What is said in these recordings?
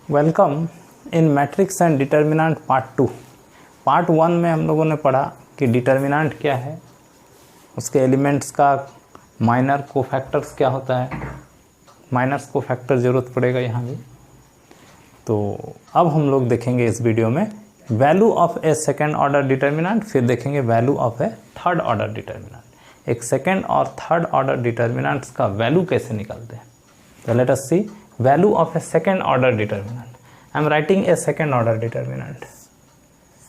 Welcome in matrix and determinant part 2। Part 1 में हम लोगों ने पढ़ा कि डिटर्मिनेंट क्या है, उसके एलिमेंट्स का माइनर कोफैक्टर्स क्या होता है। माइनर्स कोफैक्टर ज़रूरत पड़ेगा यहाँ भी। तो अब हम लोग देखेंगे इस वीडियो में value of a second order determinant, फिर देखेंगे value of a third order determinant. एक सेकेंड और थर्ड ऑर्डर डिटर्मिनेंट्स का वैल्यू कैसे निकालते हैं। तो let us see value of a second order determinant. I am writing a second order determinant.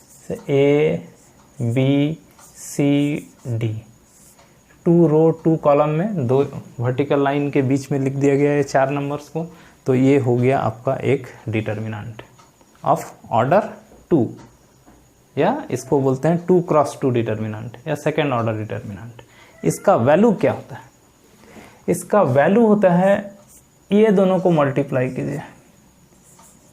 So A, B, C, D. 2 row 2 column में 2 vertical line के बीच में लिख दिया गया है 4 नंबर्स को। तो ये हो गया आपका एक डिटर्मिनेंट ऑफ ऑर्डर 2, या इसको बोलते हैं 2 क्रॉस 2 डिटर्मिनेंट या सेकेंड ऑर्डर डिटर्मिनेंट। इसका वैल्यू क्या होता है? इसका वैल्यू होता है, ये दोनों को मल्टीप्लाई कीजिए,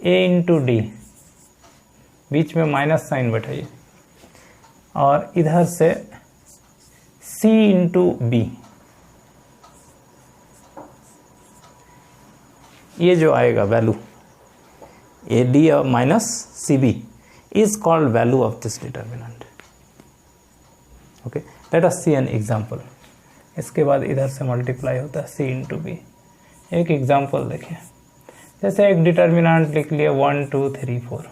a इंटू डी, बीच में माइनस साइन बैठाइए, और इधर से c इंटू बी। ये जो आएगा वैल्यू ए डी और minus c b is called value of this determinant. Okay, let us see an example. इसके बाद इधर से मल्टीप्लाई होता है c इंटू बी। एक एग्जाम्पल देखिए, जैसे एक डिटर्मिनेंट लिख लिया 1 2 3 4,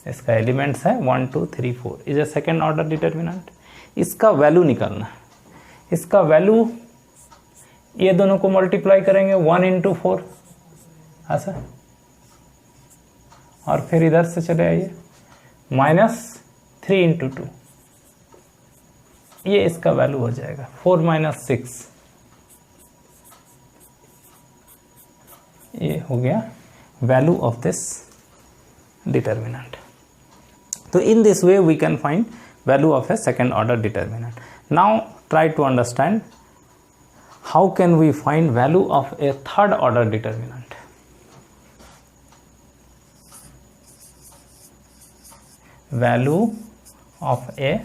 इसका एलिमेंट्स है 1 2 3 4, is a second order determinant. इसका वैल्यू निकालना है। इसका वैल्यू ये दोनों को मल्टीप्लाई करेंगे 1 इंटू 4 ऐसा, और फिर इधर से चले आइए -3 इंटू 2, ये इसका वैल्यू हो जाएगा 4 - 6। ये हो गया वैल्यू ऑफ दिस डिटर्मिनेंट। तो in this way we can find value of a second order determinant. Now try to understand how can we find value of a third order determinant. Value of a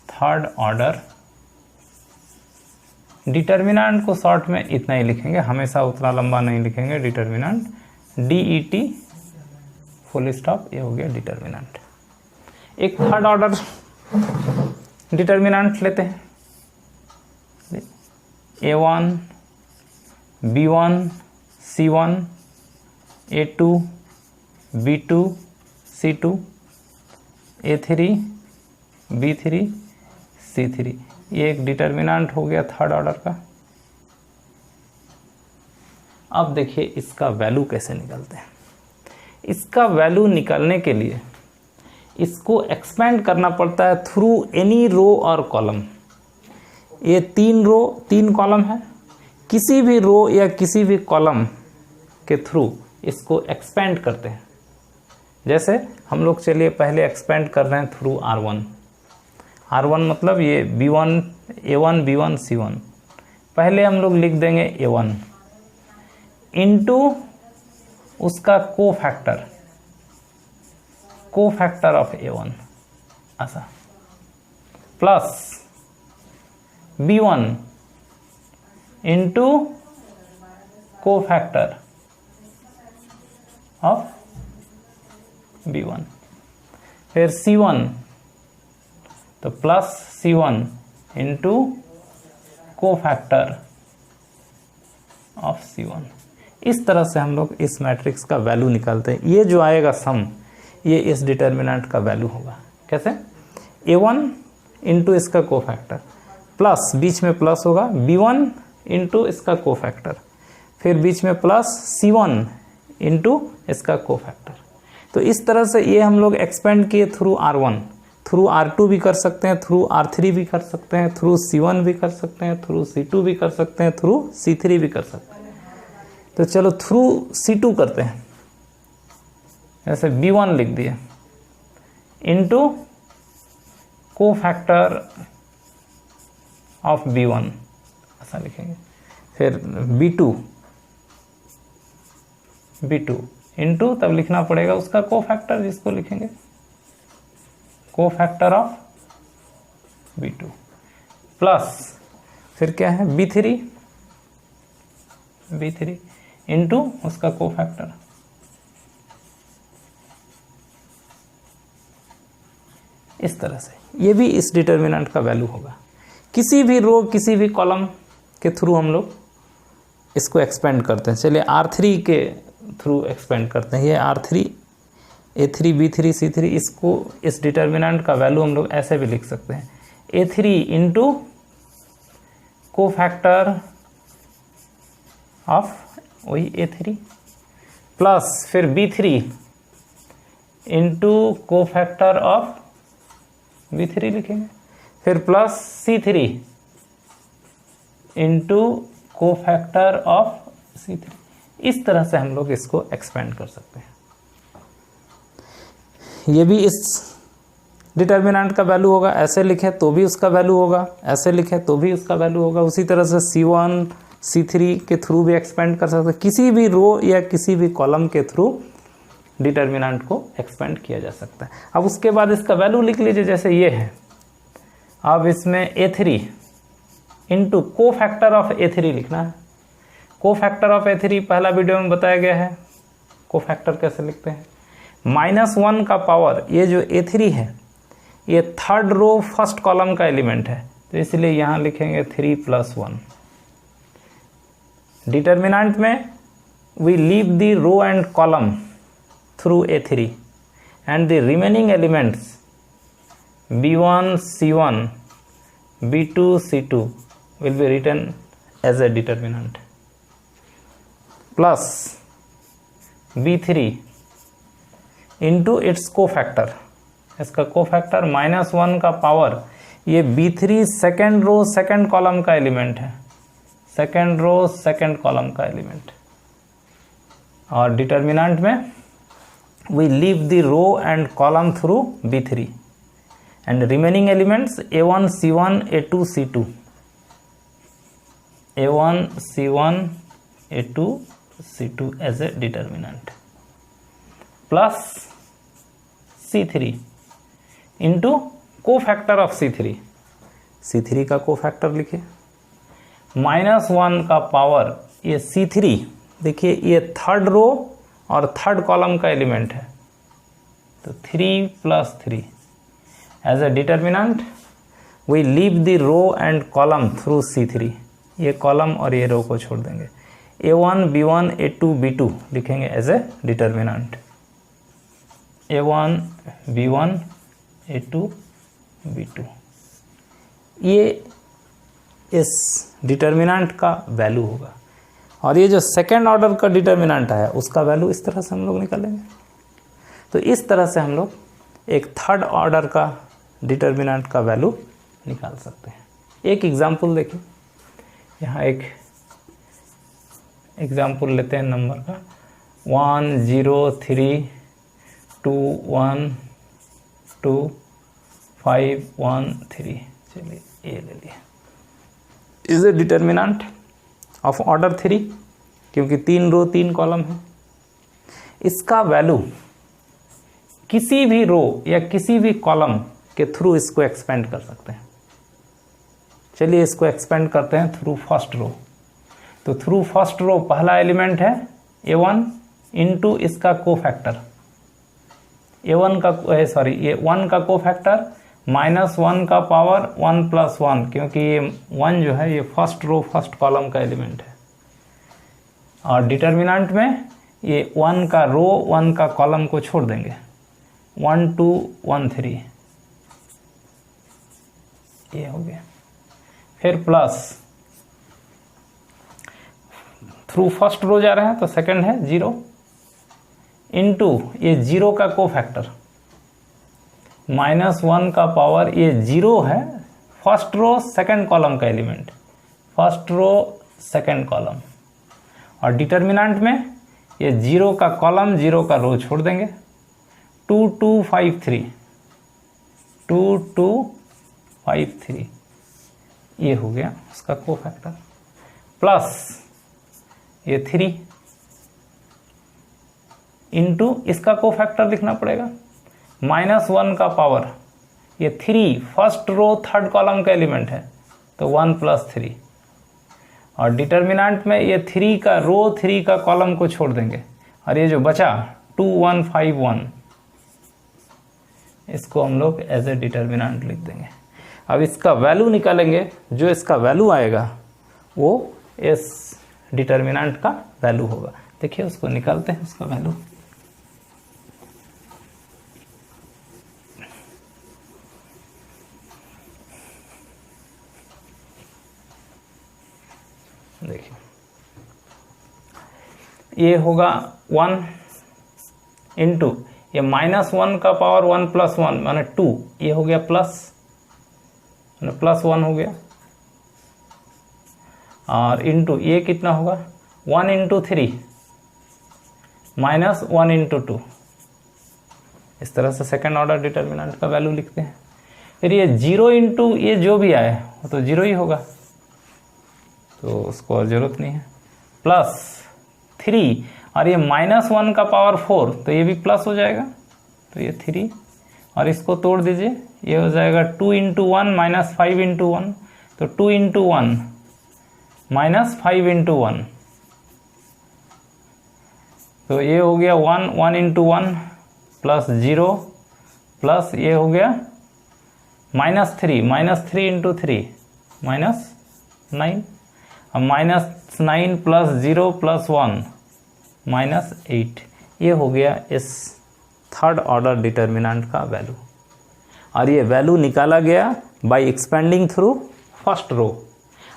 third order determinant को short में इतना ही लिखेंगे, हमेशा उतना लंबा नहीं लिखेंगे। Determinant DET full stop, ये हो गया डिटर्मिनेंट। एक थर्ड ऑर्डर डिटर्मिनेंट लेते हैं, A1 B1 C1 A2 B2 C2 A3 B3 C3। ये एक डिटर्मिनेंट हो गया थर्ड ऑर्डर का। अब देखिए इसका वैल्यू कैसे निकालते हैं। इसका वैल्यू निकालने के लिए इसको एक्सपेंड करना पड़ता है थ्रू एनी रो और कॉलम। ये 3 रो 3 कॉलम है, किसी भी रो या किसी भी कॉलम के थ्रू इसको एक्सपेंड करते हैं। जैसे हम लोग चलिए पहले एक्सपेंड कर रहे हैं थ्रू R1 मतलब ये B1 A1 B1 C1। पहले हम लोग लिख देंगे A1 इंटू उसका कोफैक्टर ऑफ A1 ऐसा, plus B1 into cofactor of B1, फिर C1 तो plus C1 into cofactor of C1। इस तरह से हम लोग इस मैट्रिक्स का वैल्यू निकालते हैं। ये जो आएगा सम, ये इस डिटर्मिनेंट का वैल्यू होगा। कैसे? A1 इंटू इसका कोफैक्टर, प्लस बीच में प्लस होगा B1 इंटू इसका कोफैक्टर, फिर बीच में प्लस C1 इंटू इसका कोफैक्टर। तो इस तरह से ये हम लोग एक्सपेंड किए थ्रू R1, थ्रू R2 भी कर सकते हैं, थ्रू R3 भी कर सकते हैं, थ्रू C1 भी कर सकते हैं, थ्रू C2 भी कर सकते हैं, थ्रू C3 भी कर सकते हैं। तो चलो थ्रू C2 करते हैं। जैसे B1 लिख दिए इंटू कोफैक्टर ऑफ B1 ऐसा लिखेंगे, फिर B2 इंटू, तब लिखना पड़ेगा उसका कोफैक्टर, जिसको लिखेंगे कोफैक्टर ऑफ B2, प्लस फिर क्या है B3 इंटू उसका कोफैक्टर। इस तरह से ये भी इस डिटर्मिनेंट का वैल्यू होगा। किसी भी रो किसी भी कॉलम के थ्रू हम लोग इसको एक्सपेंड करते हैं। चलिए R3 के थ्रू एक्सपेंड करते हैं। ये R3 A3 B3 C3, इसको इस डिटर्मिनेंट का वैल्यू हम लोग ऐसे भी लिख सकते हैं, A3 इंटू कोफैक्टर ऑफ वही A3 प्लस फिर B3 into cofactor of B3 लिखेंगे, फिर plus C3 into cofactor of C3। इस तरह से हम लोग इसको एक्सपेंड कर सकते हैं। ये भी इस डिटर्मिनेंट का वैल्यू होगा, ऐसे लिखे तो भी उसका वैल्यू होगा, ऐसे लिखे तो भी उसका वैल्यू होगा। उसी तरह से C1 C3 के थ्रू भी एक्सपेंड कर सकते हैं। किसी भी रो या किसी भी कॉलम के थ्रू डिटर्मिनेंट को एक्सपेंड किया जा सकता है। अब उसके बाद इसका वैल्यू लिख लीजिए, जैसे ये है। अब इसमें A3 into cofactor of A3 लिखना है। कोफैक्टर ऑफ A3 पहला वीडियो में बताया गया है, कोफैक्टर कैसे लिखते हैं। -1 का पावर, ये जो A3 है ये थर्ड रो फर्स्ट कॉलम का एलिमेंट है, तो इसलिए यहाँ लिखेंगे 3 + 1। डिटर्मिनेंट में we leave the row and column through A3 and the remaining elements B1 C1 B2 C2 will be written as a determinant plus B3 into its cofactor। इसका cofactor -1 का power, ये B3 second row second column का element है, second row second column का element. और determinant में we leave the row and column through B3 and remaining elements A1 C1 A2 C2, A1 C1 A2 C2 as a determinant plus C3 into cofactor of C3। C3 का cofactor लिखिए, -1 का power, ये C3 देखिए ये third row और third column का element है, तो 3 + 3 as a determinant we leave the row and column through C3। ये कॉलम और ये रो को छोड़ देंगे। A1 B1 A2 B2 लिखेंगे as a determinant, A1 B1 A2 B2। ये इस डिटर्मिनेंट का वैल्यू होगा। और ये जो सेकेंड ऑर्डर का डिटर्मिनेंट है उसका वैल्यू इस तरह से हम लोग निकालेंगे। तो इस तरह से हम लोग एक थर्ड ऑर्डर का डिटर्मिनेंट का वैल्यू निकाल सकते हैं। एक एग्जांपल देखिए, यहाँ एक एग्जांपल लेते हैं नंबर का 1 0 3 2 1 2 5 1 3। चलिए ये ले लिया, is a determinant of order 3, क्योंकि 3 रो 3 कॉलम है। इसका वैल्यू किसी भी रो या किसी भी कॉलम के थ्रू इसको एक्सपेंड कर सकते हैं। चलिए इसको एक्सपेंड करते हैं थ्रू फर्स्ट रो। तो थ्रू फर्स्ट रो पहला एलिमेंट है A1 इंटू इसका कोफैक्टर, A1 का ये 1 का कोफैक्टर -1 का पावर 1 + 1, क्योंकि ये 1 जो है ये फर्स्ट रो फर्स्ट कॉलम का एलिमेंट है। और डिटर्मिनेंट में ये 1 का रो 1 का कॉलम को छोड़ देंगे, 1 2 1 3 ये हो गया। फिर प्लस थ्रू फर्स्ट रो जा रहे हैं तो सेकंड है 0 इंटू ये 0 का कोफैक्टर -1 का पावर, ये 0 है फर्स्ट रो सेकंड कॉलम का element, first row second column. और डिटर्मिनेंट में ये 0 का कॉलम 0 का रो छोड़ देंगे, 2 2 5 3 2 2 5 3 ये हो गया उसका कोफैक्टर। प्लस ये 3 इंटू इसका कोफैक्टर लिखना पड़ेगा, -1 का पावर, ये 3 फर्स्ट रो थर्ड कॉलम का एलिमेंट है तो 1 + 3। और डिटर्मिनेंट में ये 3 का रो 3 का कॉलम को छोड़ देंगे, और ये जो बचा 2 1 5 1 इसको हम लोग एज ए डिटर्मिनेंट लिख देंगे। अब इसका वैल्यू निकालेंगे, जो इसका वैल्यू आएगा वो इस डिटर्मिनेंट का वैल्यू होगा। देखिए उसको निकालते हैं, उसका वैल्यू। देखिए ये होगा 1 इंटू ये -1 का पावर 1 + 1 माने 2, ये हो गया प्लस माने +1 हो गया, और इंटू ये कितना होगा 1 × 3 -1 × 2। इस तरह से सेकंड ऑर्डर डिटर्मिनेंट का वैल्यू लिखते हैं। फिर ये 0 इंटू ये जो भी आए वो तो 0 ही होगा, तो उसको और जरूरत नहीं है, +3, और ये -1 का पावर 4 तो ये भी प्लस हो जाएगा, तो ये 3, और इसको तोड़ दीजिए, ये हो जाएगा 2 × 1 -5 × 1, तो 2 × 1 -5 × 1, तो ये हो गया 1 1 × 1 + 0 प्लस ये हो गया -3 × 3 -9, अब -9 + 0 + 1 -8, ये हो गया इस थर्ड ऑर्डर डिटर्मिनेंट का वैल्यू। और ये वैल्यू निकाला गया by expanding through first row.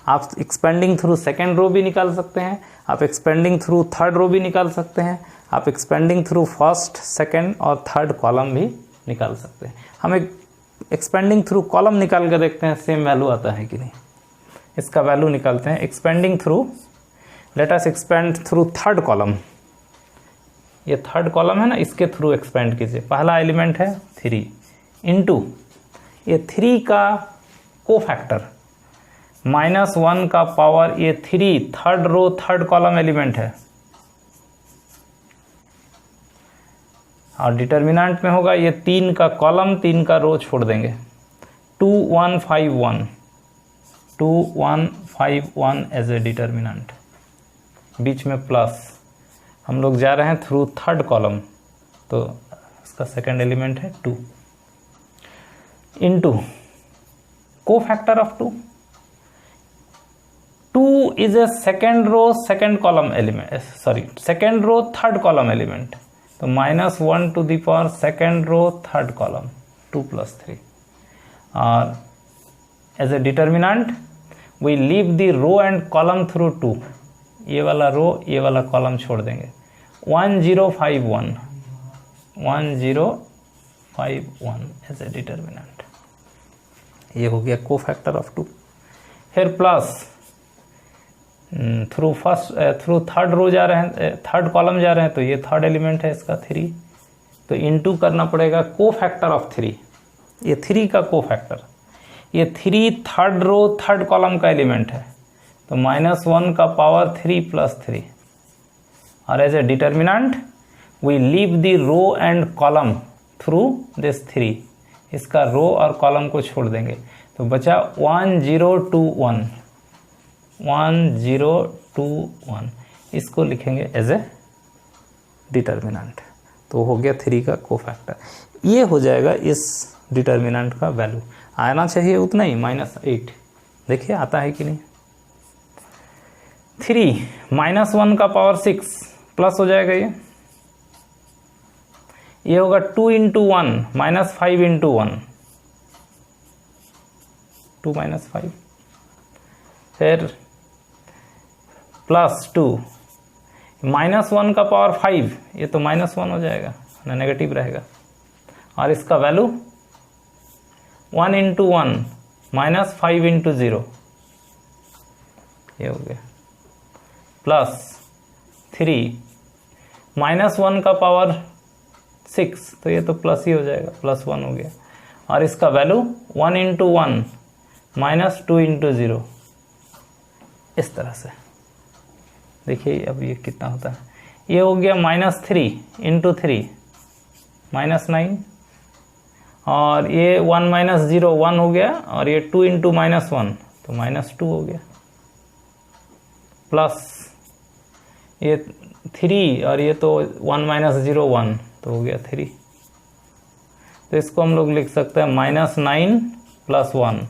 आप एक्सपेंडिंग थ्रू सेकेंड रो भी निकाल सकते हैं, आप एक्सपेंडिंग थ्रू थर्ड रो भी निकाल सकते हैं, आप एक्सपेंडिंग थ्रू फर्स्ट सेकेंड और थर्ड कॉलम भी निकाल सकते हैं। हम एक एक्सपेंडिंग थ्रू कॉलम निकाल कर देखते हैं सेम वैल्यू आता है कि नहीं। इसका वैल्यू निकालते हैं expanding through, let us expand through third column. ये थर्ड कॉलम है ना, इसके थ्रू एक्सपेंड कीजिए। पहला एलिमेंट है 3 इंटू ये 3 का कोफैक्टर -1 का पावर ये 3 third row third column element है, और डिटर्मिनेंट में होगा ये 3 का कॉलम 3 का रो छोड़ देंगे, 2 1 5 1 2 1 5 1 एज ए डिटर्मिनेंट, बीच में प्लस। हम लोग जा रहे हैं थ्रू थर्ड कॉलम, तो इसका सेकंड एलिमेंट है 2 into cofactor of 2 is a second row second column element, sorry second row third column element, तो -1 to the power second row third column 2 + 3, और as a determinant we leave the row and column through 2, ये वाला रो ये वाला column छोड़ देंगे, 1 0 5 1 1 0 5 1 as a determinant, ये हो गया कोफैक्टर ऑफ 2। फिर प्लस थ्रू थर्ड रो जा रहे हैं, थर्ड कॉलम जा रहे हैं, तो ये थर्ड एलिमेंट है इसका 3, तो इनटू करना पड़ेगा कोफैक्टर ऑफ 3, ये 3 का कोफैक्टर, ये 3 थर्ड रो थर्ड कॉलम का एलिमेंट है, तो -1 का पावर 3 + 3, और as a determinant we leave the row and column through this 3, इसका रो और कॉलम को छोड़ देंगे, तो बचा 1 0 2 1 1 0 2 1, इसको लिखेंगे एज ए डिटर्मिनेंट, तो हो गया 3 का कोफैक्टर। ये हो जाएगा इस डिटर्मिनेंट का वैल्यू। आना चाहिए उतना ही, -8, देखिए आता है कि नहीं। 3 -1 का पावर 6 प्लस हो जाएगा, ये होगा 2 × 1 -5 × 1 2 - 5, फिर +2 -1 का पावर 5, ये तो -1 हो जाएगा ना, नेगेटिव रहेगा, और इसका वैल्यू 1 × 1 -5 × 0, ये हो गया, +3 -1 का पावर 6, तो ये तो प्लस ही हो जाएगा, +1 हो गया, और इसका वैल्यू 1 × 1 -2 × 0, इस तरह से। देखिए अब ये कितना होता है, ये हो गया -3 × 3 -9, और ये 1 - 0 1 हो गया, और ये 2 × -1 तो -2 हो गया, प्लस ये 3 और ये तो 1 माइनस 0 1 तो हो गया 3। तो इसको हम लोग लिख सकते हैं -9 प्लस 1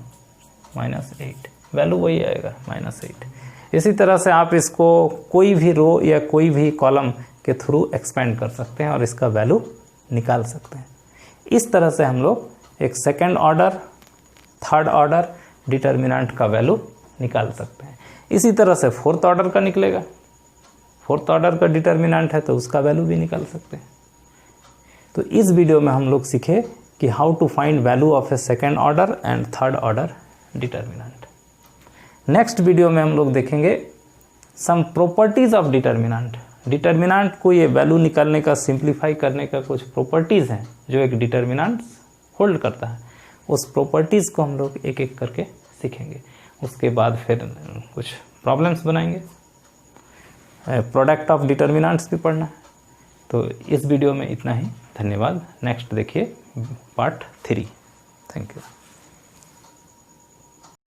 -8, वैल्यू वही आएगा -8। इसी तरह से आप इसको कोई भी रो या कोई भी कॉलम के थ्रू एक्सपेंड कर सकते हैं और इसका वैल्यू निकाल सकते हैं। इस तरह से हम लोग एक second order, third order determinant का वैल्यू निकाल सकते हैं। इसी तरह से फोर्थ ऑर्डर का निकलेगा, फोर्थ ऑर्डर का डिटर्मिनेंट है तो उसका वैल्यू भी निकाल सकते हैं। तो इस वीडियो में हम लोग सीखे कि how to find value of a second order and third order determinant. Next video में हम लोग देखेंगे some properties of determinant. Determinant को ये वैल्यू निकालने का, सिंप्लीफाई करने का कुछ प्रॉपर्टीज हैं जो एक डिटर्मिनेंट होल्ड करता है। उस प्रॉपर्टीज को हम लोग एक एक करके सीखेंगे। उसके बाद फिर कुछ प्रॉब्लम्स बनाएंगे, प्रोडक्ट ऑफ डिटर्मिनेंट्स भी पढ़ना है। तो इस वीडियो में इतना ही, धन्यवाद। नेक्स्ट देखिए पार्ट 3। Thank you.